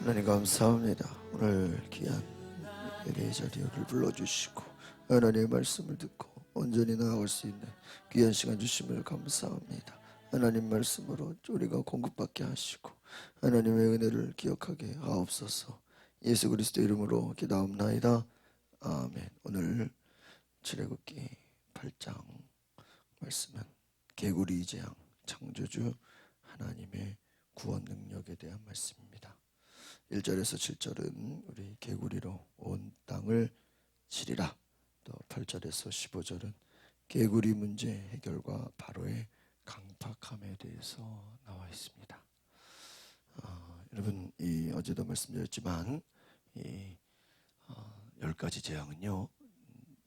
하나님 감사합니다. 오늘 귀한 예배의 자리를 불러주시고 하나님의 말씀을 듣고 온전히 나아갈 수 있는 귀한 시간 주심을 감사합니다. 하나님 말씀으로 우리가 공급받게 하시고 하나님의 은혜를 기억하게 하옵소서. 예수 그리스도 이름으로 기도합나이다. 아멘. 오늘 출애굽기 8장 말씀은 개구리 재앙, 창조주 하나님의 구원 능력에 대한 말씀입니다. 1절에서 7절은 우리 개구리로 온 땅을 치리라. 또 8절에서 15절은 개구리 문제 해결과 바로의 강팍함에 대해서 나와 있습니다. 여러분, 어제도 말씀드렸지만 이 10가지 재앙은요,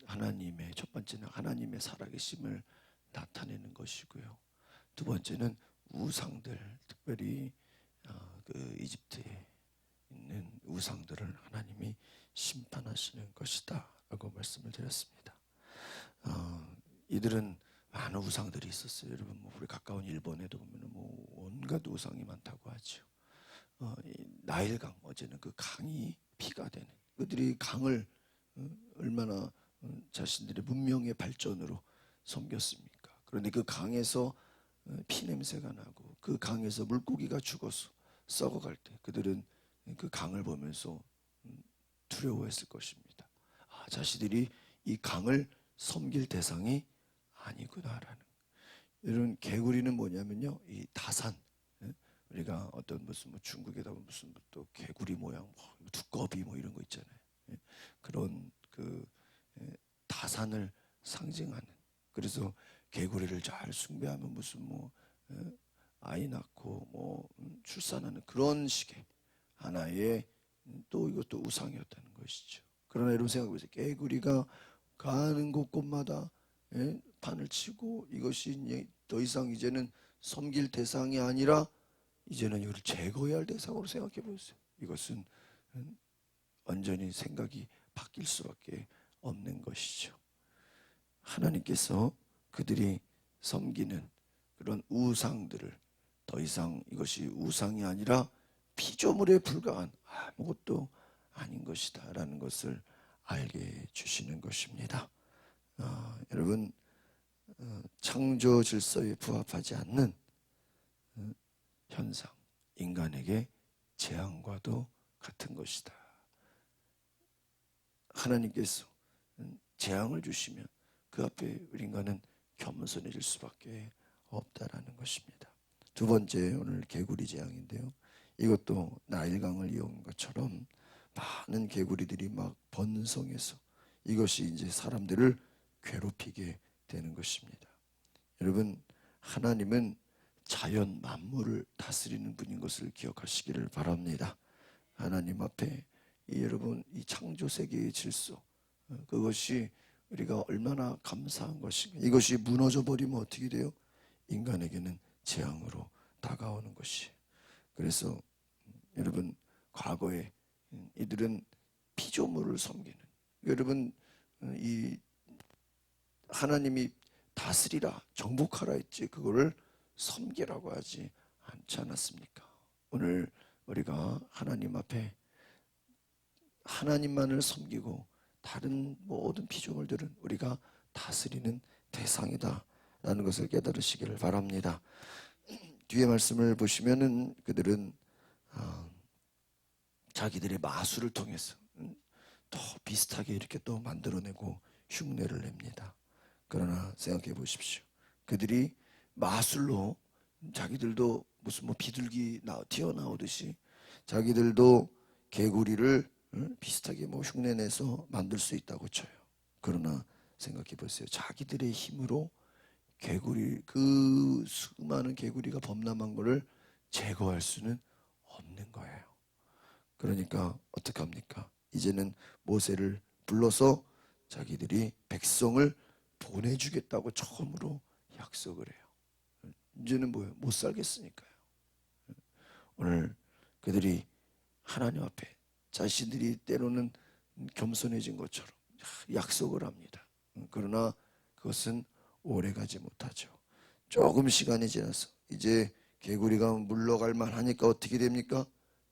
하나님의 첫 번째는 하나님의 살아계심을 나타내는 것이고요. 두 번째는 우상들, 특별히 그 이집트에 있는 우상들을 하나님이 심판하시는 것이다 라고 말씀을 드렸습니다. 이들은 많은 우상들이 있었어요. 여러분, 우리 가까운 일본에도 보면 온갖 우상이 많다고 하죠. 나일강, 어제는 그 강이 피가 되는, 그들이 강을 얼마나 자신들의 문명의 발전으로 섬겼습니까? 그런데 그 강에서 피 냄새가 나고 그 강에서 물고기가 죽어서 썩어갈 때 그들은 그 강을 보면서 두려워했을 것입니다. 자신들이 이 강을 섬길 대상이 아니구나라는. 이런 개구리는 뭐냐면요, 이 다산, 우리가 어떤 무슨 중국에다 무슨 또 개구리 모양, 두꺼비 이런 거 있잖아요. 그런 그 다산을 상징하는. 그래서 개구리를 잘 숭배하면 무슨 아이 낳고 출산하는 그런 식의 하나의 또 이것도 우상이었다는 것이죠. 그러나 여러분 생각해 보세요. 개구리가 가는 곳곳마다 판을 치고 이것이 더 이상 이제는 섬길 대상이 아니라 이제는 이걸 제거해야 할 대상으로 생각해 보세요. 이것은 완전히 생각이 바뀔 수밖에 없는 것이죠. 하나님께서 그들이 섬기는 그런 우상들을 더 이상 이것이 우상이 아니라 피조물에 불과한 아무것도 아닌 것이다 라는 것을 알게 해주시는 것입니다. 여러분, 창조 질서에 부합하지 않는 현상, 인간에게 재앙과도 같은 것이다. 하나님께서 재앙을 주시면 그 앞에 우리 인간은 겸손해질 수밖에 없다라는 것입니다. 두 번째, 오늘 개구리 재앙인데요, 이것도 나일강을 이용한 것처럼 많은 개구리들이 막 번성해서 이것이 이제 사람들을 괴롭히게 되는 것입니다. 여러분, 하나님은 자연 만물을 다스리는 분인 것을 기억하시기를 바랍니다. 하나님 앞에 여러분, 이 창조 세계의 질서, 그것이 우리가 얼마나 감사한 것인가. 이것이 무너져 버리면 어떻게 돼요? 인간에게는 재앙으로 다가오는 것이. 그래서 여러분, 과거에 이들은 피조물을 섬기는, 여러분, 이 하나님이 다스리라, 정복하라 했지 그거를 섬기라고 하지 않지 않았습니까? 오늘 우리가 하나님 앞에 하나님만을 섬기고 다른 모든 피조물들은 우리가 다스리는 대상이다 라는 것을 깨달으시기를 바랍니다. 뒤에 말씀을 보시면은 그들은 자기들의 마술을 통해서 더 비슷하게 이렇게 또 만들어내고 흉내를 냅니다. 그러나 생각해 보십시오. 그들이 마술로 자기들도 무슨 비둘기 튀어나오듯이 자기들도 개구리를 비슷하게 흉내내서 만들 수 있다고 쳐요. 그러나 생각해 보세요. 자기들의 힘으로 개구리, 그 수많은 개구리가 범람한 것을 제거할 수는 없는 거예요. 그러니까 어떻게 합니까? 이제는 모세를 불러서 자기들이 백성을 보내주겠다고 처음으로 약속을 해요. 이제는 뭐예요? 못 살겠으니까요. 오늘 그들이 하나님 앞에 자신들이 때로는 겸손해진 것처럼 약속을 합니다. 그러나 그것은 오래가지 못하죠. 조금 시간이 지나서 이제 개구리가 물러갈 만하니까 어떻게 됩니까?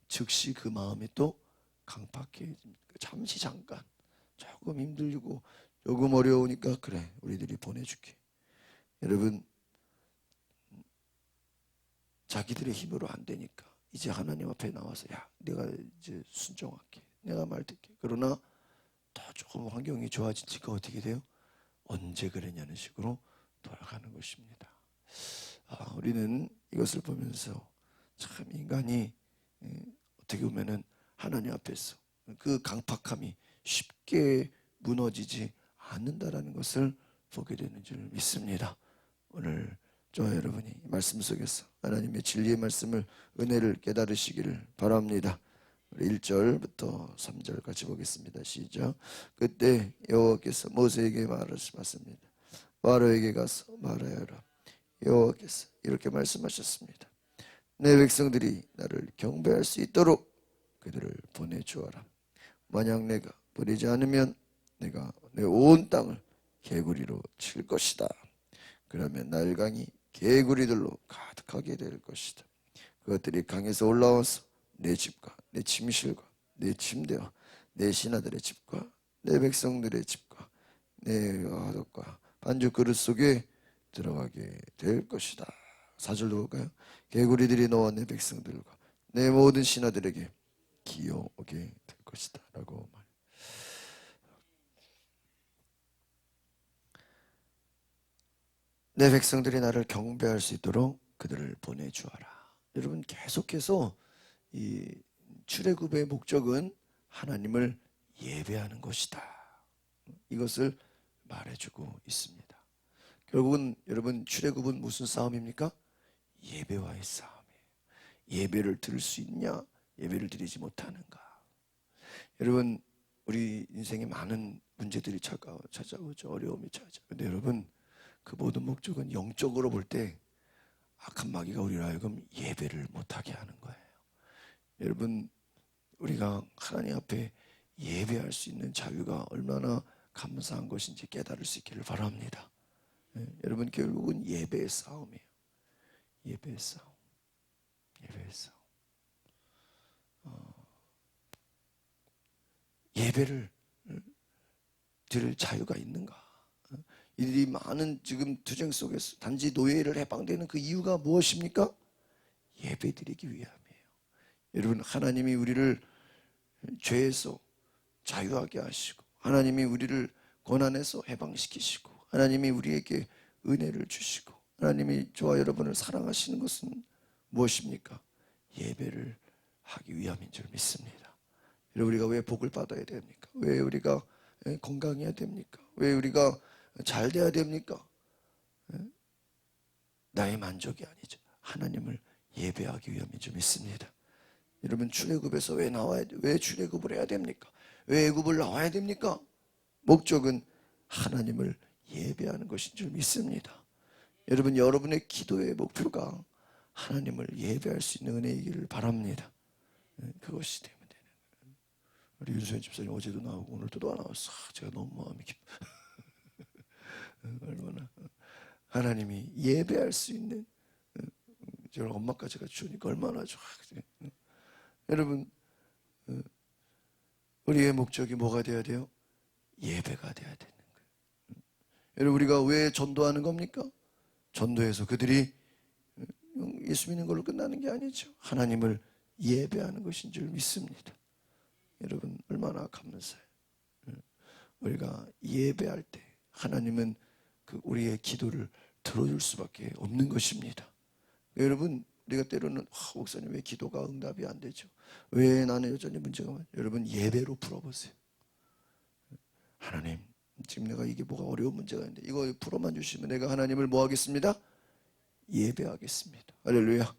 즉시 그 마음이 또 강팍해집니다. 잠시 잠깐 조금 힘들고 조금 어려우니까 그래 우리들이 보내줄게. 여러분 자기들의 힘으로 안 되니까 이제 하나님 앞에 나와서 야 내가 이제 순종할게. 내가 말 듣게. 그러나 더 조금 환경이 좋아지니까 어떻게 돼요? 언제 그랬냐는 식으로 돌아가는 것입니다. 우리는 이것을 보면서 참 인간이 어떻게 보면은 하나님 앞에서 그 강팍함이 쉽게 무너지지 않는다라는 것을 보게 되는 줄 믿습니다. 오늘 저와 여러분이 말씀 속에서 하나님의 진리의 말씀을 은혜를 깨달으시기를 바랍니다. 1절부터 3절 같이 보겠습니다. 시작. 그때 여호와께서 모세에게 말씀하셨습니다. 바로에게 가서 말하여라. 여호와께서 이렇게 말씀하셨습니다. 내 백성들이 나를 경배할 수 있도록 그들을 보내주어라. 만약 내가 보내지 않으면 내가 내 온 땅을 개구리로 칠 것이다. 그러면 나일강이 개구리들로 가득하게 될 것이다. 그것들이 강에서 올라와서 내 집과 내 침실과 내 침대와 내 신하들의 집과 내 백성들의 집과 내 화덕과 반죽 그릇 속에 들어가게 될 것이다. 4절도 볼까요? 개구리들이 너와 내 백성들과 내 모든 신하들에게 기어오게 될 것이다 라고 말. 내 백성들이 나를 경배할 수 있도록 그들을 보내주어라. 여러분 계속해서 이 출애굽의 목적은 하나님을 예배하는 것이다. 이것을 말해주고 있습니다. 결국은 여러분 출애굽은 무슨 싸움입니까? 예배와의 싸움이에요. 예배를 드릴 수 있냐? 예배를 드리지 못하는가? 여러분 우리 인생에 많은 문제들이 찾아오죠. 어려움이 찾아오죠. 근데 여러분 그 모든 목적은 영적으로 볼 때 악한 마귀가 우리를 하여금 예배를 못하게 하는 거예요. 여러분 우리가 하나님 앞에 예배할 수 있는 자유가 얼마나 감사한 것인지 깨달을 수 있기를 바랍니다. 여러분 결국은 예배의 싸움이에요. 예배의 싸움. 예배의 싸움. 예배를 드릴 자유가 있는가? 이들이 많은 지금 투쟁 속에서 단지 노예를 해방되는 그 이유가 무엇입니까? 예배드리기 위함이에요. 여러분 하나님이 우리를 죄에서 자유하게 하시고 하나님이 우리를 고난에서 해방시키시고 하나님이 우리에게 은혜를 주시고 하나님이 저와 여러분을 사랑하시는 것은 무엇입니까? 예배를 하기 위함인 줄 믿습니다. 여러분 우리가 왜 복을 받아야 됩니까? 왜 우리가 건강해야 됩니까? 왜 우리가 잘 돼야 됩니까? 나의 만족이 아니죠. 하나님을 예배하기 위함인 줄 믿습니다. 여러분 출애굽에서 왜 출애굽을 해야 됩니까? 왜 애굽을 나와야 됩니까? 목적은 하나님을 예배하는 것인 줄 믿습니다. 여러분 여러분의 기도의 목표가 하나님을 예배할 수 있는 은혜이기를 바랍니다. 그것이 되면 되는 거예요. 우리 윤수현 집사님 어제도 나오고 오늘도 또 나왔어. 제가 너무 마음이 기뻐. 얼마나 하나님이 예배할 수 있는 저를 엄마까지 같이 주니까 얼마나 좋아. 여러분 우리의 목적이 뭐가 돼야 돼요? 예배가 돼야 되는 거예요. 여러분 우리가 왜 전도하는 겁니까? 전도해서 그들이 예수 믿는 걸로 끝나는 게 아니죠. 하나님을 예배하는 것인 줄 믿습니다. 여러분 얼마나 감사해요. 우리가 예배할 때 하나님은 우리의 기도를 들어줄 수밖에 없는 것입니다. 여러분 우리가 때로는 목사님 왜 기도가 응답이 안 되죠? 왜 나는 여전히 문제가 많아요? 여러분 예배로 풀어보세요. 하나님 지금 내가 이게 뭐가 어려운 문제가 있는데 이거 풀어만 주시면 내가 하나님을 뭐 하겠습니다? 예배하겠습니다. 할렐루야.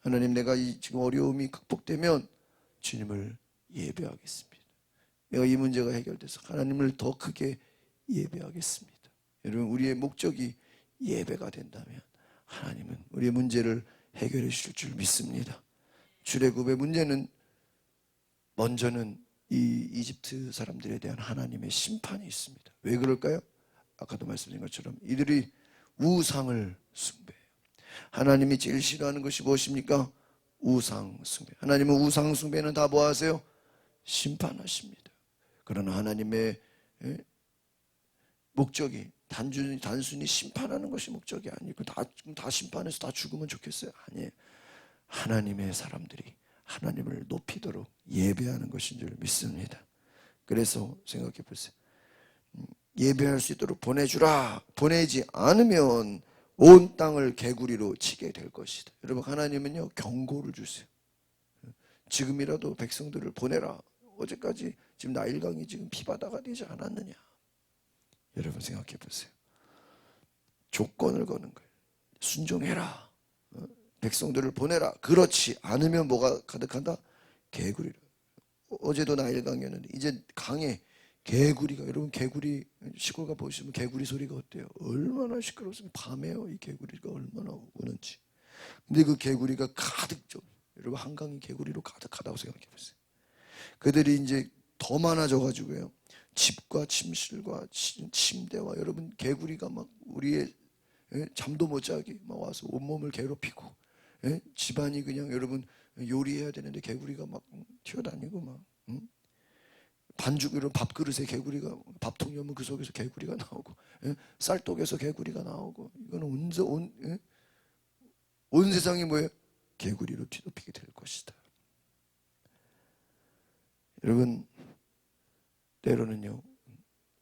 하나님 내가 지금 어려움이 극복되면 주님을 예배하겠습니다. 내가 이 문제가 해결돼서 하나님을 더 크게 예배하겠습니다. 여러분 우리의 목적이 예배가 된다면 하나님은 우리의 문제를 해결해 주실 줄 믿습니다. 출애굽의 문제는 먼저는 이 이집트 사람들에 대한 하나님의 심판이 있습니다. 왜 그럴까요? 아까도 말씀드린 것처럼 이들이 우상을 숭배해요. 하나님이 제일 싫어하는 것이 무엇입니까? 우상 숭배. 하나님은 우상 숭배는 다 뭐 하세요? 심판하십니다. 그러나 하나님의 목적이 단순히 심판하는 것이 목적이 아니고 다 심판해서 다 죽으면 좋겠어요? 아니에요. 하나님의 사람들이 하나님을 높이도록 예배하는 것인 줄 믿습니다. 그래서 생각해 보세요. 예배할 수 있도록 보내주라. 보내지 않으면 온 땅을 개구리로 치게 될 것이다. 여러분, 하나님은요 경고를 주세요. 지금이라도 백성들을 보내라. 어제까지 지금 나일강이 지금 피바다가 되지 않았느냐. 여러분 생각해 보세요. 조건을 거는 거예요. 순종해라. 백성들을 보내라. 그렇지 않으면 뭐가 가득한다? 개구리로. 어제도 나일강이었는데 이제 강에 개구리가, 여러분 개구리 시골 가 보시면 개구리 소리가 어때요? 얼마나 시끄럽습니까? 밤에요 이 개구리가 얼마나 우는지. 근데 그 개구리가 가득 좀, 여러분 한강이 개구리로 가득하다고 생각해 보세요. 그들이 이제 더 많아져 가지고요, 집과 침실과 침대와, 여러분 개구리가 막 우리의 잠도 못 자게 막 와서 온몸을 괴롭히고, 집안이 그냥 여러분 요리해야 되는데 개구리가 막 튀어다니고 막, 반죽으로 밥그릇에 개구리가, 밥통 열면 그 속에서 개구리가 나오고, 쌀독에서 개구리가 나오고, 이거는 온 세상이 뭐예요? 개구리로 뒤덮이게 될 것이다. 여러분, 때로는요,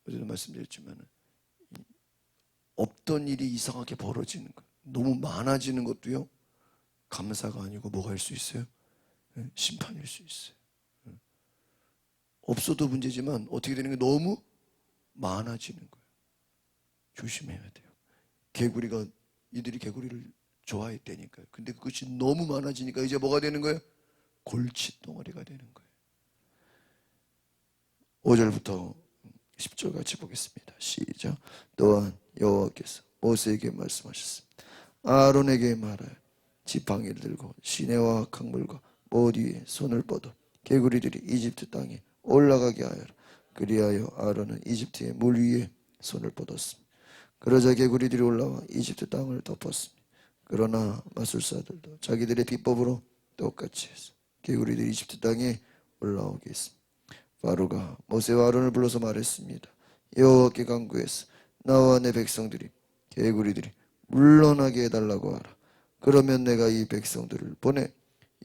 어제도 말씀드렸지만 없던 일이 이상하게 벌어지는 것, 너무 많아지는 것도요 감사가 아니고 뭐가 일 수 있어요? 심판일 수 있어요. 없어도 문제지만 어떻게 되는 게 너무 많아지는 거예요. 조심해야 돼요. 개구리가, 이들이 개구리를 좋아했다니까요. 근데 그것이 너무 많아지니까 이제 뭐가 되는 거예요? 골칫덩어리가 되는 거예요. 5절부터 10절 같이 보겠습니다. 시작. 또한 여호와께서 모세에게 말씀하셨습니다. 아론에게 말하여 지팡이를 들고 시내와 강물과 못 위에 손을 뻗어 개구리들이 이집트 땅에 올라가게 하여라. 그리하여 아론은 이집트의 물 위에 손을 뻗었습니다. 그러자 개구리들이 올라와 이집트 땅을 덮었습니다. 그러나 마술사들도 자기들의 비법으로 똑같이 해서 개구리들이 이집트 땅에 올라오게 했습니다. 바로가 모세와 아론을 불러서 말했습니다. 여호와께 간구해서 나와 내 백성들이 개구리들이 물러나게 해달라고 하라. 그러면 내가 이 백성들을 보내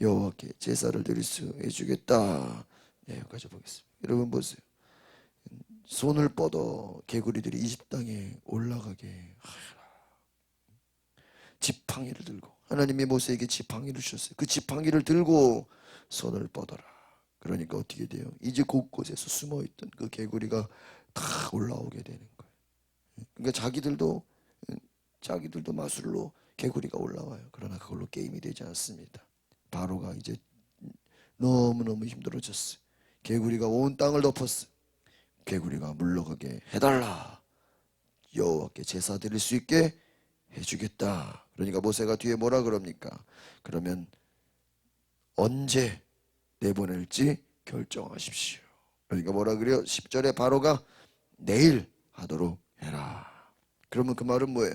여호와께 제사를 드릴 수 해주겠다. 네, 여기까지 보겠습니다. 여러분 보세요. 손을 뻗어 개구리들이 이집트 땅에 올라가게 하라. 지팡이를 들고, 하나님이 모세에게 지팡이를 주셨어요. 그 지팡이를 들고 손을 뻗어라. 그러니까 어떻게 돼요? 이제 곳곳에서 숨어있던 그 개구리가 다 올라오게 되는 거예요. 그러니까 자기들도 마술로 개구리가 올라와요. 그러나 그걸로 게임이 되지 않습니다. 바로가 이제 너무너무 힘들어졌어요. 개구리가 온 땅을 덮었어요. 개구리가 물러가게 해달라. 여호와께 제사 드릴 수 있게 해주겠다. 그러니까 모세가 뒤에 뭐라 그럽니까? 그러면 언제 내보낼지 결정하십시오. 그러니까 뭐라 그래요? 10절에 바로가 내일 하도록 해라. 그러면 그 말은 뭐예요?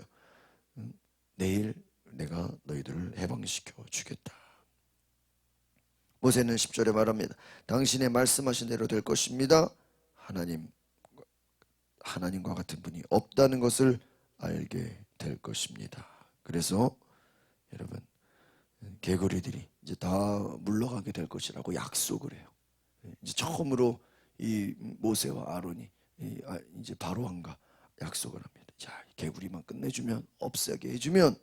내일 내가 너희들을 해방시켜 주겠다. 모세는 10절에 말합니다. 당신의 말씀하신 대로 될 것입니다. 하나님과 같은 분이 없다는 것을 알게 될 것입니다. 그래서 여러분, 개구리들이 이제 다 물러가게 될 것이라고 약속을 해요. 이제 처음으로 이 모세와 아론이 이제 바로 왕과 약속을 합니다. 자, 개구리만 끝내주면, 없애게 해주면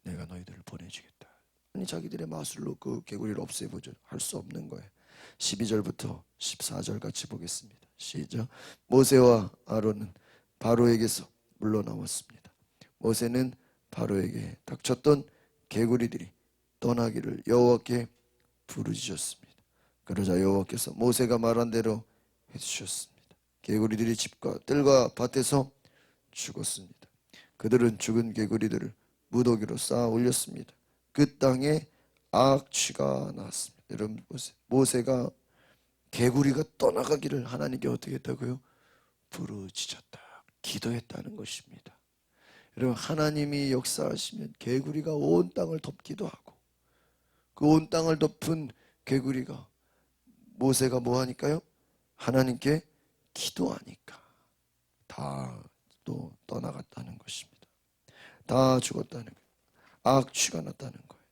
내가 너희들을 보내주겠다. 아니, 자기들의 마술로 그 개구리를 없애보죠. 할 수 없는 거예요. 12절부터 14절 같이 보겠습니다. 시작. 모세와 아론은 바로에게서 물러나왔습니다. 모세는 바로에게 닥쳤던 개구리들이 떠나기를 여호와께 부르짖었습니다. 그러자 여호와께서 모세가 말한 대로 해주셨습니다. 개구리들이 집과 뜰과 밭에서 죽었습니다. 그들은 죽은 개구리들을 무더기로 쌓아 올렸습니다. 그 땅에 악취가 났습니다. 여러분 보세요. 모세가 개구리가 떠나가기를 하나님께 어떻게 했다고요? 부르짖었다. 기도했다는 것입니다. 여러분, 하나님이 역사하시면 개구리가 온 땅을 덮기도 하고 그 온 땅을 덮은 개구리가 모세가 뭐 하니까요? 하나님께 기도하니까 다 또 떠나갔다는 것입니다. 다 죽었다는 거예요. 악취가 났다는 거예요.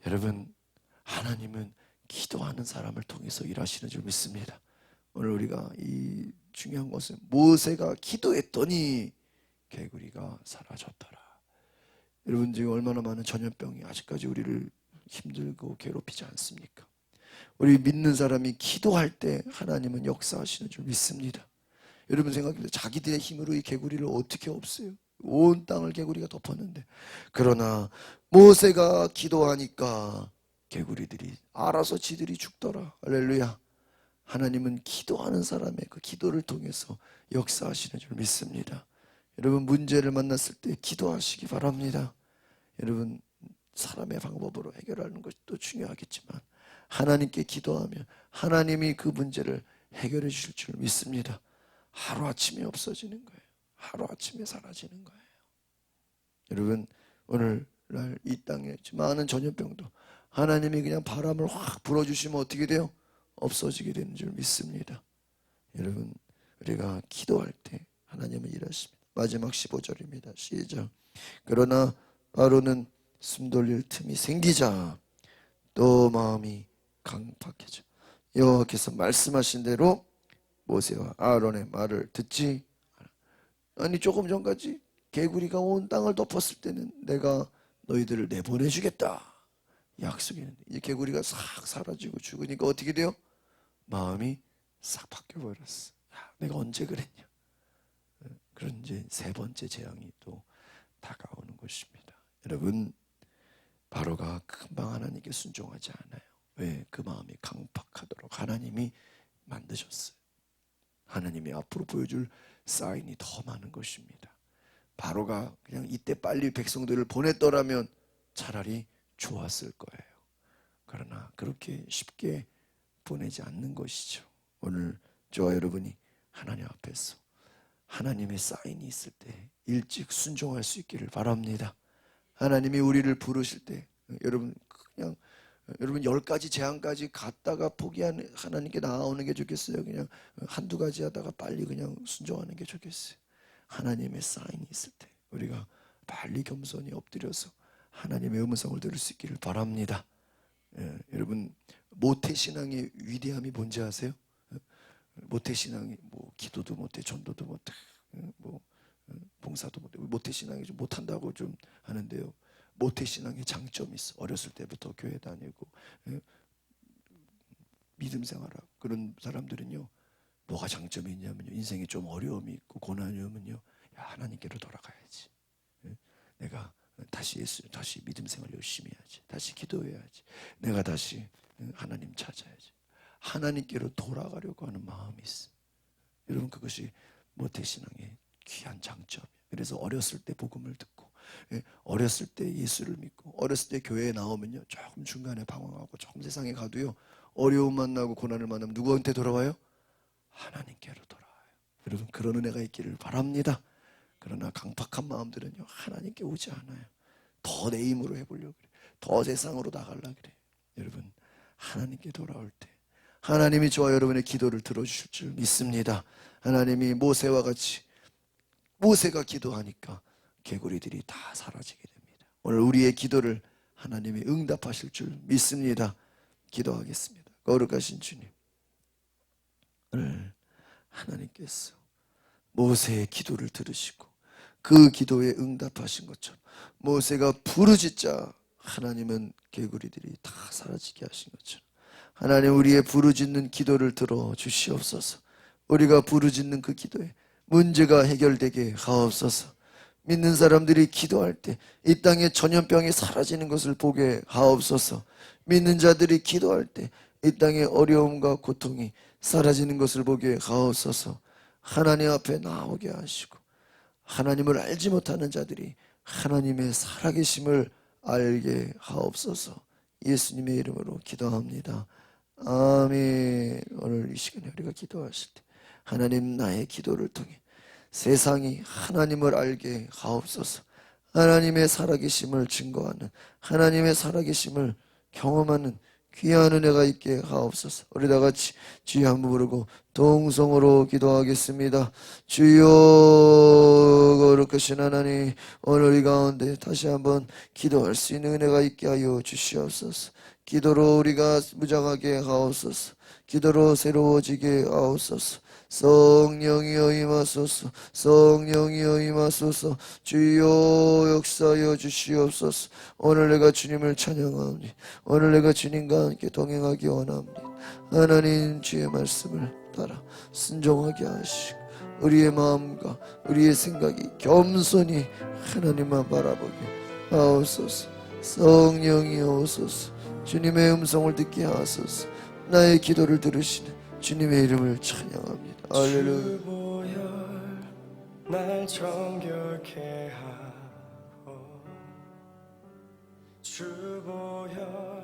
여러분, 하나님은 기도하는 사람을 통해서 일하시는 줄 믿습니다. 오늘 우리가 이 중요한 것은 모세가 기도했더니 개구리가 사라졌더라. 여러분, 지금 얼마나 많은 전염병이 아직까지 우리를 힘들고 괴롭히지 않습니까? 우리 믿는 사람이 기도할 때 하나님은 역사하시는 줄 믿습니다. 여러분 생각해보세요. 자기들의 힘으로 이 개구리를 어떻게 없애요? 온 땅을 개구리가 덮었는데, 그러나 모세가 기도하니까 개구리들이 알아서 지들이 죽더라. 할렐루야. 하나님은 기도하는 사람의 그 기도를 통해서 역사하시는 줄 믿습니다. 여러분, 문제를 만났을 때 기도하시기 바랍니다. 여러분, 사람의 방법으로 해결하는 것도 중요하겠지만 하나님께 기도하면 하나님이 그 문제를 해결해 주실 줄 믿습니다. 하루아침에 없어지는 거예요. 하루아침에 사라지는 거예요. 여러분, 오늘날 이 땅에 많은 전염병도 하나님이 그냥 바람을 확 불어주시면 어떻게 돼요? 없어지게 되는 줄 믿습니다. 여러분, 우리가 기도할 때 하나님은 일하십니다. 마지막 15절입니다. 시작. 그러나 바로는 숨 돌릴 틈이 생기자 또 마음이 강팍해져 여호와께서 말씀하신 대로 모세와 아론의 말을 듣지 않아. 아니, 조금 전까지 개구리가 온 땅을 덮었을 때는 내가 너희들을 내보내주겠다 약속했는데, 이제 개구리가 싹 사라지고 죽으니까 어떻게 돼요? 마음이 싹 바뀌어버렸어. 야, 내가 언제 그랬냐. 그런 이제 세 번째 재앙이 또 다가오는 것입니다. 여러분, 바로가 금방 하나님께 순종하지 않아요. 왜? 그 마음이 강팍하도록 하나님이 만드셨어요. 하나님이 앞으로 보여줄 사인이 더 많은 것입니다. 바로가 그냥 이때 빨리 백성들을 보냈더라면 차라리 좋았을 거예요. 그러나 그렇게 쉽게 보내지 않는 것이죠. 오늘 저와 여러분이 하나님 앞에서 하나님의 사인이 있을 때 일찍 순종할 수 있기를 바랍니다. 하나님이 우리를 부르실 때 여러분, 그냥 여러분 10가지 재앙까지 갔다가 포기하는 하나님께 나아오는 게 좋겠어요? 그냥 한두 가지 하다가 빨리 그냥 순종하는 게 좋겠어요? 하나님의 사인이 있을 때 우리가 빨리 겸손히 엎드려서 하나님의 음성을 들을 수 있기를 바랍니다. 여러분, 모태신앙의 위대함이 뭔지 아세요? 모태신앙이 뭐 기도도 못해, 전도도 못해, 뭐 봉사도 못해. 모태신앙이 좀 못한다고 좀 하는데요, 모태신앙의 장점이 있어. 어렸을 때부터 교회 다니고 믿음 생활하고 그런 사람들은요, 뭐가 장점이 있냐면요, 인생에 좀 어려움이 있고 고난이 오면요, 야, 하나님께로 돌아가야지. 내가 다시 믿음 생활 열심히 해야지. 다시 기도해야지. 내가 다시 하나님 찾아야지. 하나님께로 돌아가려고 하는 마음이 있어. 여러분, 그것이 모태신앙의 귀한 장점이에요. 그래서 어렸을 때 복음을 듣고, 어렸을 때 예수를 믿고, 어렸을 때 교회에 나오면요, 조금 중간에 방황하고 조금 세상에 가도요, 어려움 만나고 고난을 만나면 누구한테 돌아와요? 하나님께로 돌아와요. 여러분, 그런 은혜가 있기를 바랍니다. 그러나 강팍한 마음들은요, 하나님께 오지 않아요. 더 내 힘으로 해보려고 그래. 더 세상으로 나가려고 그래. 여러분, 하나님께 돌아올 때 하나님이 저와 여러분의 기도를 들어주실 줄 믿습니다. 하나님이 모세와 같이, 모세가 기도하니까 개구리들이 다 사라지게 됩니다. 오늘 우리의 기도를 하나님이 응답하실 줄 믿습니다. 기도하겠습니다. 거룩하신 주님, 오늘 하나님께서 모세의 기도를 들으시고 그 기도에 응답하신 것처럼 모세가 부르짖자 하나님은 개구리들이 다 사라지게 하신 것처럼 하나님, 우리의 부르짖는 기도를 들어 주시옵소서. 우리가 부르짖는 그 기도에 문제가 해결되게 하옵소서. 믿는 사람들이 기도할 때 이 땅의 전염병이 사라지는 것을 보게 하옵소서. 믿는 자들이 기도할 때 이 땅의 어려움과 고통이 사라지는 것을 보게 하옵소서. 하나님 앞에 나오게 하시고 하나님을 알지 못하는 자들이 하나님의 살아계심을 알게 하옵소서. 예수님의 이름으로 기도합니다. 아멘. 오늘 이 시간에 우리가 기도하실 때 하나님, 나의 기도를 통해 세상이 하나님을 알게 하옵소서. 하나님의 살아계심을 증거하는, 하나님의 살아계심을 경험하는 귀한 은혜가 있게 하옵소서. 우리 다 같이 주여 한번 부르고 동성으로 기도하겠습니다. 주여 거룩하신 하나님, 오늘 이 가운데 다시 한번 기도할 수 있는 은혜가 있게 하여 주시옵소서. 기도로 우리가 무장하게 하옵소서. 기도로 새로워지게 하옵소서. 성령이여 임하소서. 성령이여 임하소서. 주여 역사하여 주시옵소서. 오늘 내가 주님을 찬양하오니, 오늘 내가 주님과 함께 동행하기 원합니다. 하나님 주의 말씀을 따라 순종하게 하시고 우리의 마음과 우리의 생각이 겸손히 하나님만 바라보게 하옵소서. 성령이여 오소서. 주님의 음성을 듣게 하소서. 나의 기도를 들으시는 주님의 이름을 찬양합니다. 할렐루야. 주보혈 날 정결케 하고 주보혈